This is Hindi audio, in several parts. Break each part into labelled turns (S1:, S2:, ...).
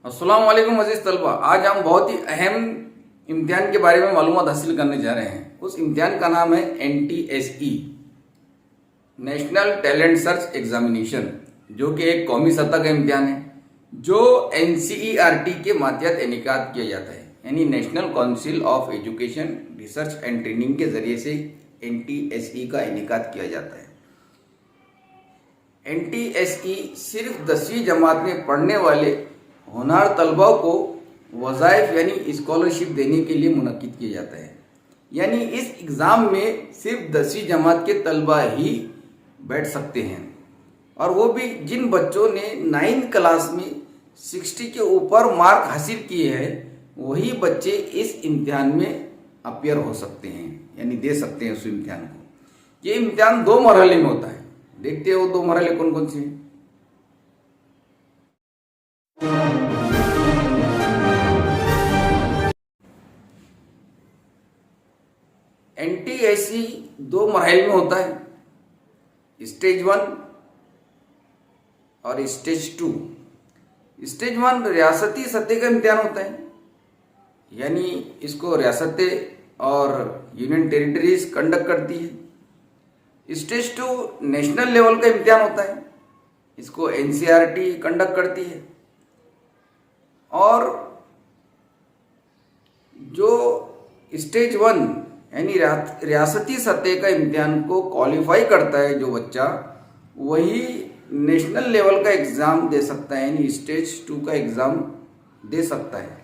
S1: अस्सलाम वालेकुम अजीज तलबा। आज हम बहुत ही अहम इम्तिहान के बारे में मालूमात हासिल करने जा रहे हैं। उस इम्तिहान का नाम है NTSE, national talent search examination, जो कि एक कौमी सतह का इम्तिहान है जो NCERT के मातहत इनेकाद किया जाता है, यानी national council of education research and training के जरिए से NTSE का इनेकाद किया जाता है। NTSE सिर्फ 10वीं जमात में पढ़ने वाले होनहार तलबा को वज़ाइफ यानी स्कॉलरशिप देने के लिए मुनक्किद किया जाता है। यानी इस एग्ज़ाम में सिर्फ 10वीं जमात के तलबा ही बैठ सकते हैं, और वो भी जिन बच्चों ने 9th क्लास में 60 के ऊपर मार्क हासिल किए हैं, वही बच्चे इस इम्तिहान में अपियर हो सकते हैं, यानी दे सकते हैं उस इम्तिहान को। ये इम्तिहान 2 मरहले में होता है। देखते हो 2 मरहले कौन कौन से हैं। NTSE 2 मरहले में होता है, स्टेज 1 और स्टेज 2। स्टेज 1 रियासती सतह का इम्तिहान होता है, यानी इसको रियासतें और यूनियन टेरिटरीज कंडक्ट करती है। स्टेज 2 नेशनल लेवल का इम्तिहान होता है, इसको NCERT कंडक्ट करती है। और जो स्टेज 1 यानी रियासती सतह का इम्तिहान को क्वालिफाई करता है जो बच्चा, वही नेशनल लेवल का एग्ज़ाम दे सकता है, यानी स्टेज 2 का एग्ज़ाम दे सकता है।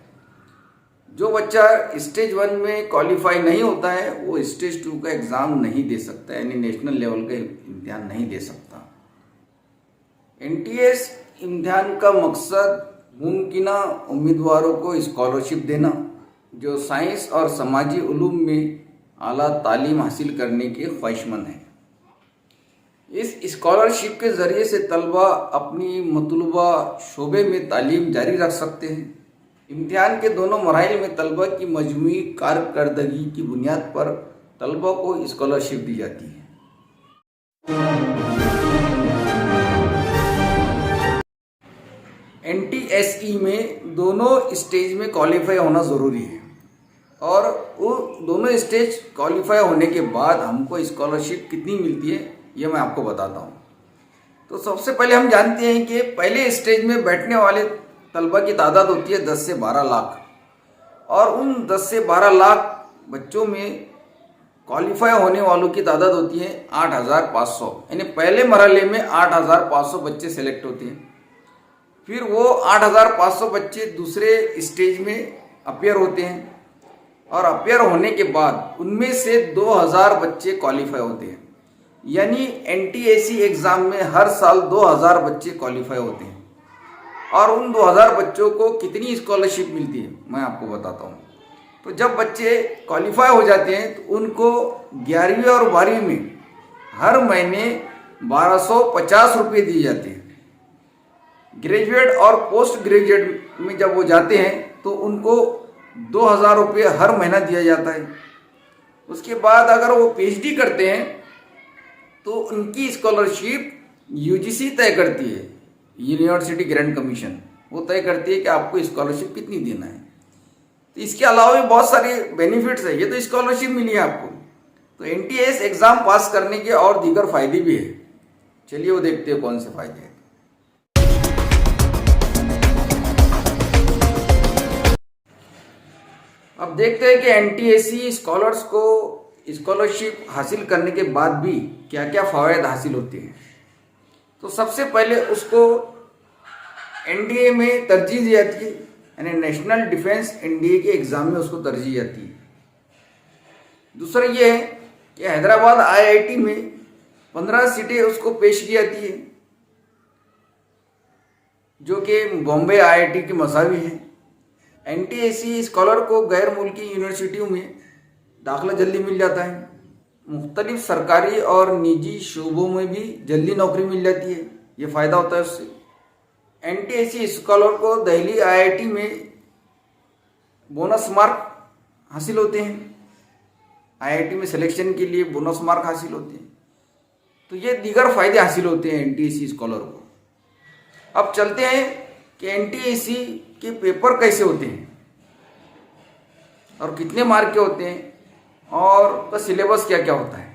S1: जो बच्चा स्टेज 1 में क्वालिफाई नहीं होता है, वो स्टेज 2 का एग्ज़ाम नहीं दे सकता, यानी नेशनल लेवल का इम्तिहान नहीं दे सकता। NTS इम्तिहान का मकसद मुमकिना उम्मीदवारों को स्कॉलरशिप देना जो साइंस और समाजी उलूम में आला तालीम हासिल करने के ख्वाहिशमंद हैं। इस स्कॉलरशिप के ज़रिए से तलबा अपनी मतलूबा शोबे में तालीम जारी रख सकते हैं। इम्तिहान के दोनों मराइल में तलबा की मजमूई कारकर्दगी की बुनियाद पर तलबा को स्कॉलरशिप दी जाती है। NTSE में दोनों स्टेज में क्वालिफाई होना ज़रूरी है, और वो दोनों स्टेज क्वालिफाई होने के बाद हमको स्कॉलरशिप कितनी मिलती है, ये मैं आपको बताता हूँ। तो सबसे पहले हम जानते हैं कि पहले स्टेज में बैठने वाले तलबा की तादाद होती है 10 से 12 लाख, और उन 10 से 12 लाख बच्चों में क्वालिफाई होने वालों की तादाद होती है 8,500, यानी पहले मरहले में 8,500 बच्चे सेलेक्ट होते हैं। फिर वो 8,500 बच्चे दूसरे स्टेज में अपियर होते हैं, और अपियर होने के बाद उनमें से 2,000 बच्चे क्वालिफाई होते हैं। यानी NTSE एग्ज़ाम में हर साल 2,000 बच्चे क्वालिफाई होते हैं, और उन 2,000 बच्चों को कितनी स्कॉलरशिप मिलती है मैं आपको बताता हूँ। तो जब बच्चे क्वालिफाई हो जाते हैं तो उनको 11वीं और 12वीं में हर महीने 1,250 रुपये दिए जाते हैं। ग्रेजुएट और पोस्ट ग्रेजुएट में जब वो जाते हैं तो उनको 2,000 रुपये हर महीना दिया जाता है। उसके बाद अगर वो PhD करते हैं तो उनकी स्कॉलरशिप UGC तय करती है, यूनिवर्सिटी ग्रांट कमीशन, वो तय करती है कि आपको स्कॉलरशिप कितनी देना है। तो इसके अलावा भी बहुत सारे बेनिफिट्स है। ये तो स्कॉलरशिप मिली है आपको, तो NTS एग्ज़ाम पास करने के और दीगर फायदे भी है। चलिए वो देखते हैं कौन से फायदे हैं। अब देखते हैं कि NTSE स्कॉलर्स को स्कॉलरशिप हासिल करने के बाद भी क्या क्या फ़वायद हासिल होते हैं। तो सबसे पहले उसको NDA में तरजीह दी जाती है, यानी नेशनल डिफेंस NDA के एग्ज़ाम में उसको तरजीह जाती है। दूसरा ये है कि हैदराबाद IIT में 15 सीटें उसको पेश की जाती है, जो कि बॉम्बे IIT की मसावी है। NTSE स्कॉलर को गैर मुल्की यूनिवर्सिटियों में दाखिला जल्दी मिल जाता है। मुख्तलिफ सरकारी और निजी शोबों में भी जल्दी नौकरी मिल जाती है, ये फ़ायदा होता है उससे। NTSE स्कॉलर को दिल्ली IIT में बोनस मार्क हासिल होते हैं, IIT में सिलेक्शन के लिए बोनस मार्क हासिल होते हैं। तो ये दीगर फ़ायदे हासिल होते हैं NTSE स्कॉलर को। अब चलते हैं कि एनटीएसी के पेपर कैसे होते हैं और कितने मार्क के होते हैं और उसका सिलेबस क्या क्या होता है।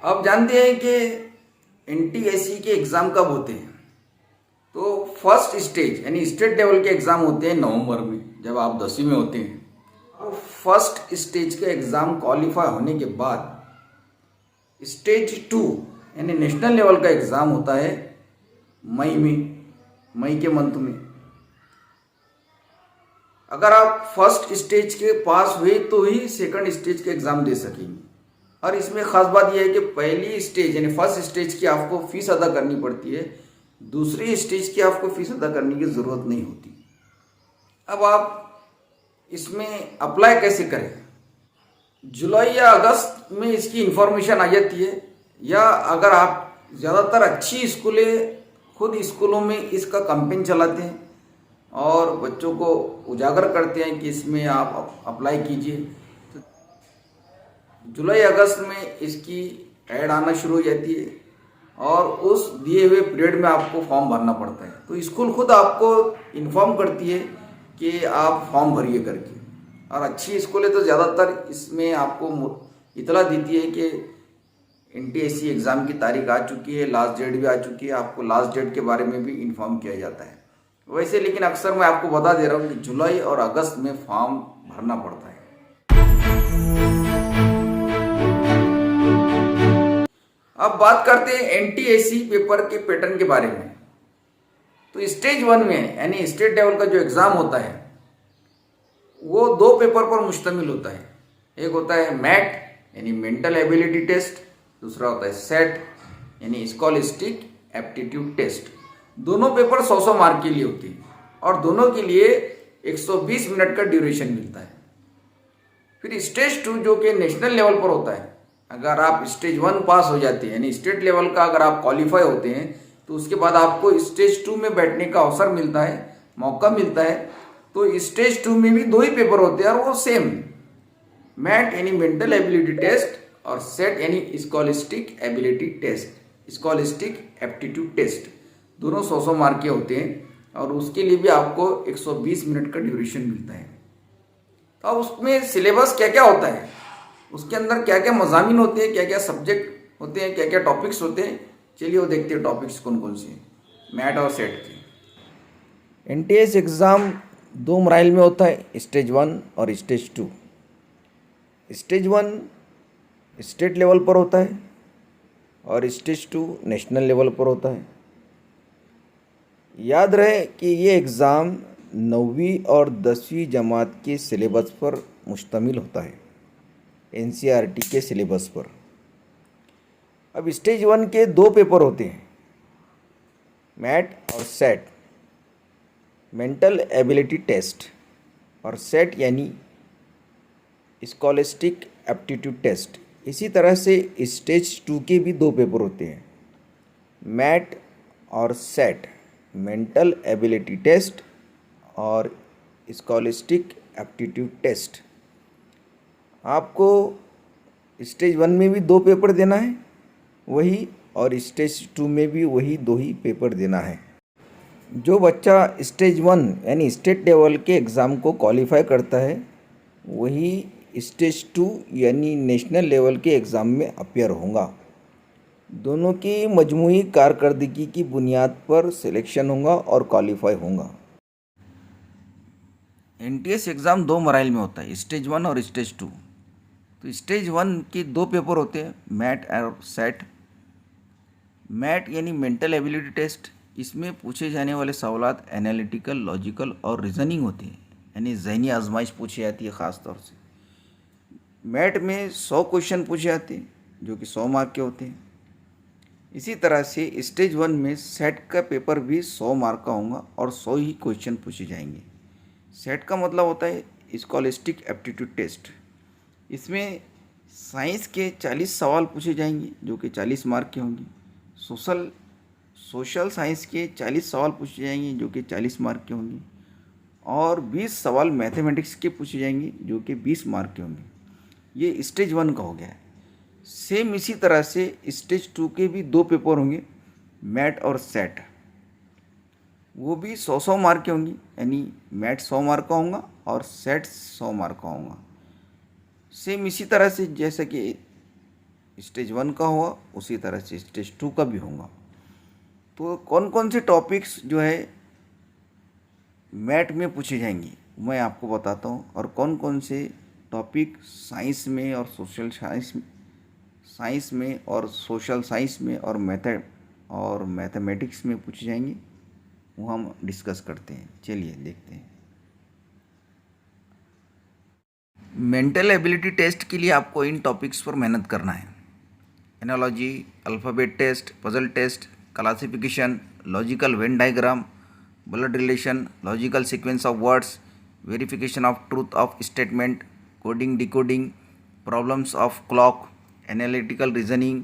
S1: आप जानते हैं कि एनटीएसी के एग्ज़ाम कब होते हैं। तो फर्स्ट स्टेज यानी स्टेट लेवल के एग्ज़ाम होते हैं नवंबर में, जब आप 10वीं में होते हैं। तो फर्स्ट स्टेज के एग्ज़ाम क्वालिफाई होने के बाद स्टेज 2 यानी नेशनल लेवल का एग्ज़ाम होता है मई के मंथ में। अगर आप फर्स्ट स्टेज के पास हुए तो ही सेकंड स्टेज के एग्ज़ाम दे सकेंगे। और इसमें ख़ास बात यह है कि पहली स्टेज यानी फर्स्ट स्टेज की आपको फ़ीस अदा करनी पड़ती है, दूसरी स्टेज की आपको फ़ीस अदा करने की ज़रूरत नहीं होती। अब आप इसमें अप्लाई कैसे करें? जुलाई या अगस्त में इसकी इन्फॉर्मेशन आ जाती है, या अगर आप ज़्यादातर अच्छी स्कूलें खुद स्कूलों में इसका कैंपेन चलाते हैं और बच्चों को उजागर करते हैं कि इसमें आप अप्लाई कीजिए, तो जुलाई अगस्त में इसकी ऐड आना शुरू हो जाती है और उस दिए हुए पीरियड में आपको फॉर्म भरना पड़ता है। तो स्कूल खुद आपको इन्फॉर्म करती है कि आप फॉर्म भरिए करके। और अच्छी स्कूलें तो ज़्यादातर इसमें आपको इतला देती है कि एनटीएसी एग्ज़ाम की तारीख आ चुकी है, लास्ट डेट भी आ चुकी है, आपको लास्ट डेट के बारे में भी इन्फॉर्म किया जाता है। वैसे लेकिन अक्सर मैं आपको बता दे रहा हूँ कि जुलाई और अगस्त में फॉर्म भरना पड़ता है। अब बात करते हैं एनटीएसी पेपर के पैटर्न के बारे में। तो स्टेज 1 में यानी स्टेट लेवल का जो एग्ज़ाम होता है वो 2 पेपर पर मुश्तमिल होता है। एक होता है मैट यानी मेंटल एबिलिटी टेस्ट, दूसरा होता है सेट यानी स्कॉलिस्टिक एप्टीट्यूड टेस्ट। दोनों पेपर 100 मार्क के लिए होते हैं और दोनों के लिए 120 मिनट का ड्यूरेशन मिलता है। फिर स्टेज 2 जो कि नेशनल लेवल पर होता है, अगर आप स्टेज 1 पास हो जाते हैं यानी स्टेट लेवल का अगर आप क्वालिफाई होते हैं तो उसके बाद आपको स्टेज 2 में बैठने का अवसर मिलता है, मौका मिलता है। तो स्टेज 2 में भी 2 ही पेपर होते हैं और वो सेम मैट यानी मेंटल एबिलिटी टेस्ट और सेट यानी scholastic ability test, scholastic aptitude test. दोनों 100 मार्क के होते हैं और उसके लिए भी आपको 120 मिनट का ड्यूरेशन मिलता है। तो अब उसमें सिलेबस क्या क्या होता है, उसके अंदर क्या क्या मज़ामीन होते हैं, क्या क्या सब्जेक्ट होते हैं, क्या क्या टॉपिक्स होते हैं, चलिए वो देखते हैं टॉपिक्स कौन कौन से मैट और सेट के।
S2: एनटीएस एग्ज़ाम 2 मराइल में होता है, स्टेज 1 और स्टेज 2। स्टेज 1 स्टेट लेवल पर होता है और स्टेज 2 नेशनल लेवल पर होता है। याद रहे कि ये एग्ज़ाम 9वीं और 10वीं जमात के सिलेबस पर मुश्तमिल होता है, एनसीईआरटी के सिलेबस पर। अब स्टेज 1 के 2 पेपर होते हैं, मैट और सेट, मेंटल एबिलिटी टेस्ट और सेट यानी स्कॉलिस्टिक एप्टीट्यूड टेस्ट। इसी तरह से स्टेज 2 के भी 2 पेपर होते हैं, मैट और सेट, मेंटल एबिलिटी टेस्ट और स्कॉलिस्टिक एप्टीट्यूड टेस्ट। आपको स्टेज 1 में भी 2 पेपर देना है वही, और स्टेज 2 में भी वही 2 ही पेपर देना है। जो बच्चा स्टेज 1 यानी स्टेट लेवल के एग्ज़ाम को क्वालिफाई करता है वही स्टेज 2 यानी नेशनल लेवल के एग्ज़ाम में अपीयर होगा। दोनों की मजमूई कारकर्दगी की बुनियाद पर सिलेक्शन होगा और क्वालिफाई होगा।
S1: एनटीएस एग्ज़ाम 2 मराइल में होता है, स्टेज 1 और स्टेज 2। तो स्टेज 1 के 2 पेपर होते हैं, मैट और सेट। मैट यानी मेंटल एबिलिटी टेस्ट, इसमें पूछे जाने वाले सवालात एनालिटिकल, लॉजिकल और रीजनिंग होते हैं, यानी ज़हनी आजमाइश पूछी जाती है ख़ास तौर से। मैट में 100 क्वेश्चन पूछे जाते हैं जो कि 100 मार्क के होते हैं। इसी तरह से स्टेज 1 में सेट का पेपर भी 100 मार्क का होगा और 100 ही क्वेश्चन पूछे जाएंगे। सेट का मतलब होता है स्कॉलिस्टिक एप्टीट्यूड टेस्ट। इसमें साइंस के 40 सवाल पूछे जाएंगे जो कि 40 मार्क के होंगे। सोशल साइंस के 40 सवाल पूछे जाएंगे जो कि 40 मार्क के होंगे और 20 सवाल मैथमेटिक्स के पूछे जाएंगे जो कि 20 मार्क के होंगे। ये स्टेज 1 का हो गया है।
S2: सेम इसी तरह से स्टेज 2 के भी 2 पेपर होंगे, मैट और सेट। वो भी 100 मार्क के होंगी, यानी मैट 100 मार्क का होगा और सेट 100 मार्क का होगा। सेम इसी तरह से जैसे कि स्टेज 1 का हुआ उसी तरह से स्टेज 2 का भी होगा। तो कौन कौन से टॉपिक्स जो है मैट में पूछे जाएंगे मैं आपको बताता हूँ, और कौन कौन से टॉपिक साइंस में और सोशल साइंस में और मैथमेटिक्स में पूछे जाएंगे, वो हम डिस्कस करते हैं। चलिए देखते हैं। मेंटल एबिलिटी टेस्ट के लिए आपको इन टॉपिक्स पर मेहनत करना है। Analogy, alphabet test, puzzle test, classification, logical Venn diagram, blood relation, logical sequence of words, verification of truth of statement, coding decoding, problems of clock, analytical reasoning,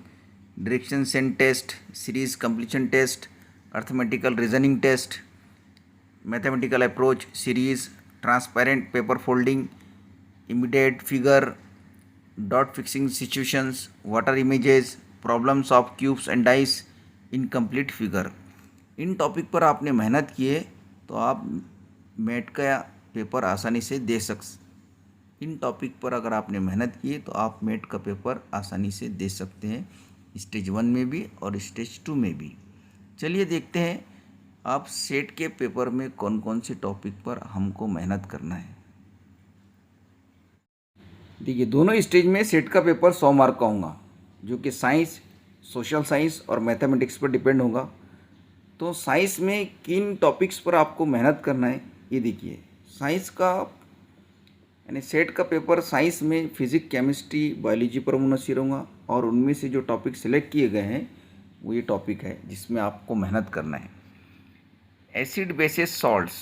S2: direction sense test, series completion test, arithmetical reasoning test, mathematical approach series, transparent paper folding, immediate figure, dot fixing situations, water images, problems of cubes and dice, incomplete figure। In topic पर आपने मेहनत की है तो आप मैट का पेपर आसानी से दे इन टॉपिक पर अगर आपने मेहनत की है तो आप मैट का पेपर आसानी से दे सकते हैं, स्टेज 1 में भी और स्टेज 2 में भी। चलिए देखते हैं आप सेट के पेपर में कौन कौन से टॉपिक पर हमको मेहनत करना है। देखिए, दोनों स्टेज में सेट का पेपर 100 मार्क का होगा, जो कि साइंस, सोशल साइंस और मैथमेटिक्स पर डिपेंड होगा। तो साइंस में किन टॉपिक्स पर आपको मेहनत करना है ये देखिए। साइंस का यानी सेट का पेपर साइंस में फिजिक्स, केमिस्ट्री, बायोलॉजी पर मुनसिर होगा, और उनमें से जो टॉपिक सिलेक्ट किए गए हैं वो ये टॉपिक है जिसमें आपको मेहनत करना है। Acid basis salts,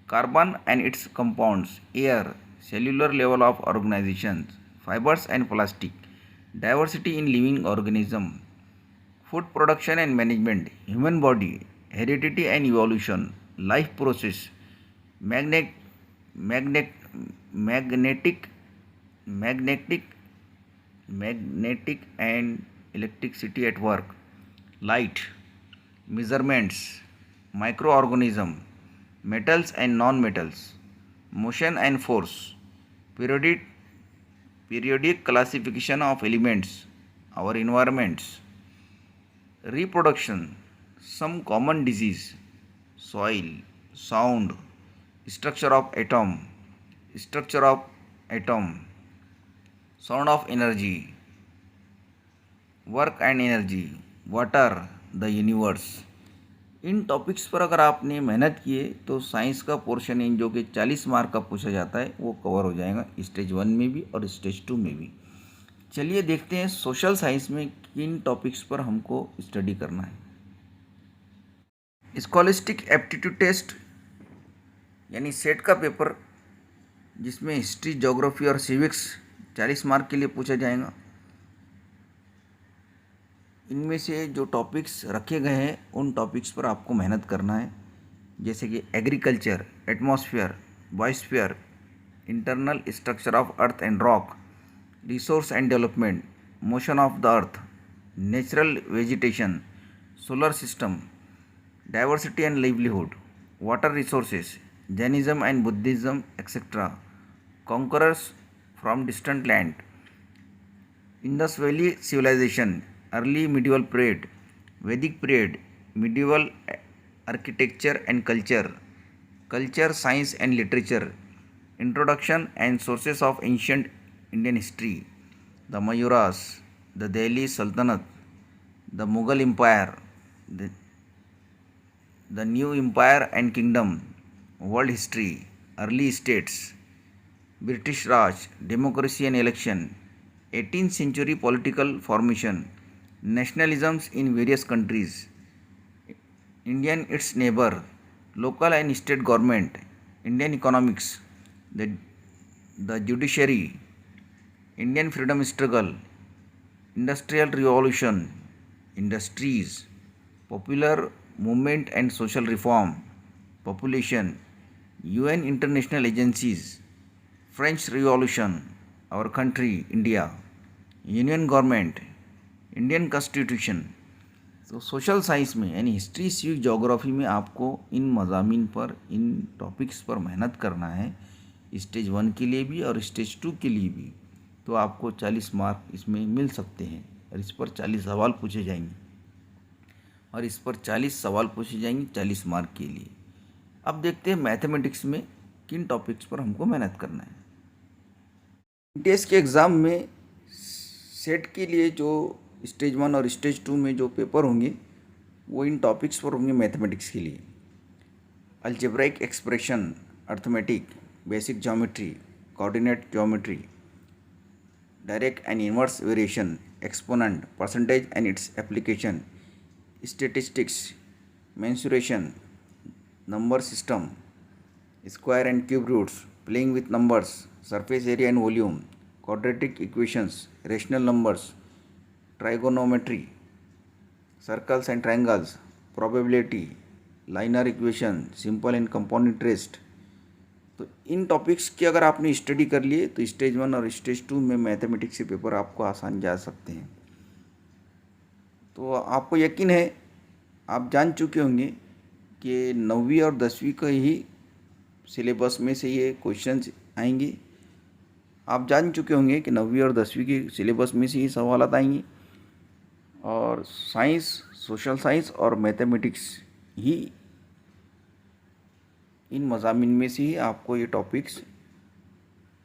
S2: carbon and it's compounds, air, cellular level of organizations, fibers and plastic, diversity in living organism, food production and management, human body, heredity and evolution, life process, magnet, magnet, magnetic, magnetic, magnetic and electricity at work, light, measurements, microorganism, metals and non-metals, motion and force, periodic classification of elements, our environments, reproduction, some common disease, soil, sound, structure of atom, sound of energy, work and energy, water, the universe। In topics पर अगर आपने मेहनत की है तो साइंस का पोर्शन इन जो कि 40 मार्क का पूछा जाता है वो कवर हो जाएगा स्टेज 1 में भी और स्टेज 2 में भी। चलिए देखते हैं सोशल साइंस में किन टॉपिक्स पर हमको स्टडी करना है। स्कॉलिस्टिक एप्टीट्यूड टेस्ट यानी सेट का पेपर, जिसमें हिस्ट्री, ज्योग्राफी और सिविक्स 40 मार्क के लिए पूछा जाएगा। इनमें से जो टॉपिक्स रखे गए हैं उन टॉपिक्स पर आपको मेहनत करना है, जैसे कि agriculture, atmosphere, biosphere, internal structure of earth and rock, resource and development, motion of the earth, natural vegetation, solar system, diversity and livelihood, water resources, Jainism and Buddhism etcetera, conquerors from distant land, Indus valley civilisation, early medieval period, Vedic period, medieval architecture and culture, culture, science and literature, introduction and sources of ancient Indian history, the Mayuras, the Delhi Sultanate, the Mughal Empire, the New Empire and Kingdom, world history, early states, British Raj, democracy and election, 18th century political formation, nationalisms in various countries, Indian its neighbor, local and state government, Indian economics, the judiciary, Indian freedom struggle, industrial revolution, industries, popular movement and social reform, population, UN international agencies, French Revolution, our country, India, union government, Indian constitution. तो सोशल साइंस में यानी हिस्ट्री, सिविक, ज्योग्राफी में आपको इन मज़ामीन पर, इन टॉपिक्स पर मेहनत करना है, स्टेज 1 के लिए भी और स्टेज 2 के लिए भी। तो आपको 40 मार्क इसमें मिल सकते हैं और इस पर 40 सवाल पूछे जाएंगे और इस पर 40 सवाल पूछे जाएंगे 40 मार्क के लिए। अब देखते हैं मैथमेटिक्स में किन टॉपिक्स पर हमको मेहनत करना है। टेस्ट के एग्ज़ाम में सेट के लिए जो स्टेज 1 और स्टेज 2 में जो पेपर होंगे वो इन टॉपिक्स पर होंगे। मैथमेटिक्स के लिए algebraic expression, arithmetic, basic geometry, coordinate geometry, direct and inverse variation, exponent, percentage and its application, statistics, mensuration, number system, square and cube roots, playing with numbers, surface area and volume, quadratic equations, rational numbers, trigonometry, circles and triangles, probability, linear equation, simple and compound interest। तो इन टॉपिक्स की अगर आपने स्टडी कर लिए तो स्टेज 1 और स्टेज 2 में मैथमेटिक्स के पेपर आपको आसान जा सकते हैं। तो आपको यकीन है, आप जान चुके होंगे कि 9वीं और 10वीं का ही सिलेबस में से ये क्वेश्चंस आएंगे। आप जान चुके होंगे कि 9वीं और 10वीं के सिलेबस में से ही सवालात आएंगे और साइंस, सोशल साइंस और मैथमेटिक्स ही इन मज़ामीन में से ही आपको ये टॉपिक्स,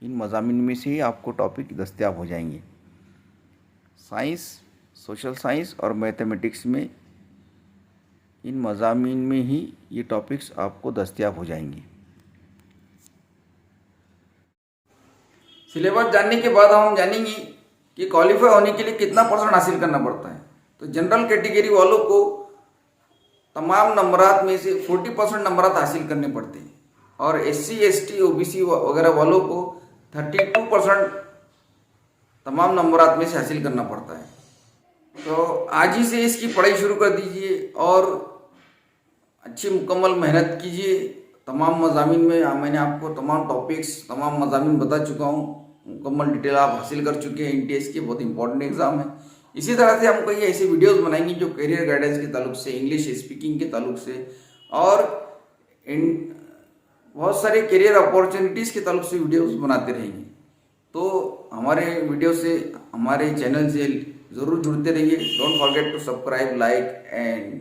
S2: इन मज़ामीन में से ही आपको टॉपिक दस्तयाब हो जाएंगे। साइंस, सोशल साइंस और मैथमेटिक्स में इन मज़ामीन में ही ये टॉपिक्स आपको दस्तयाब हो जाएंगे।
S1: सिलेबस जानने के बाद हम जानेंगे कि क्वालिफाई होने के लिए कितना परसेंट हासिल करना पड़ता है। तो जनरल कैटेगरी वालों को तमाम नंबरात में से 40% नंबरात हासिल करने पड़ते हैं और SC, ST, OBC वगैरह वालों को 32% तमाम नंबरात में से हासिल करना पड़ता है। तो आज ही से इसकी पढ़ाई शुरू कर दीजिए और अच्छी मुकम्मल मेहनत कीजिए। तमाम मज़ामीन में मैंने आपको तमाम टॉपिक्स, तमाम मज़ामीन बता चुका हूँ, मुकम्मल डिटेल आप हासिल कर चुके हैं। NTS के बहुत इंपॉर्टेंट एग्जाम है। इसी तरह से हम कई ऐसे वीडियोस बनाएंगे जो करियर गाइडेंस के ताल्लुक से, इंग्लिश स्पीकिंग के ताल्लुक से और बहुत सारे करियर अपॉर्चुनिटीज़ के ताल्लुक से वीडियोस बनाते रहेंगे। तो हमारे वीडियो से, हमारे चैनल से ज़रूर जुड़ते रहिए। Don't forget to subscribe, like and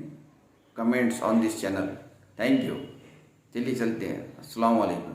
S1: comments on this channel. Thank you. चलिए चलते हैं। अस्सलाम वालेकुम।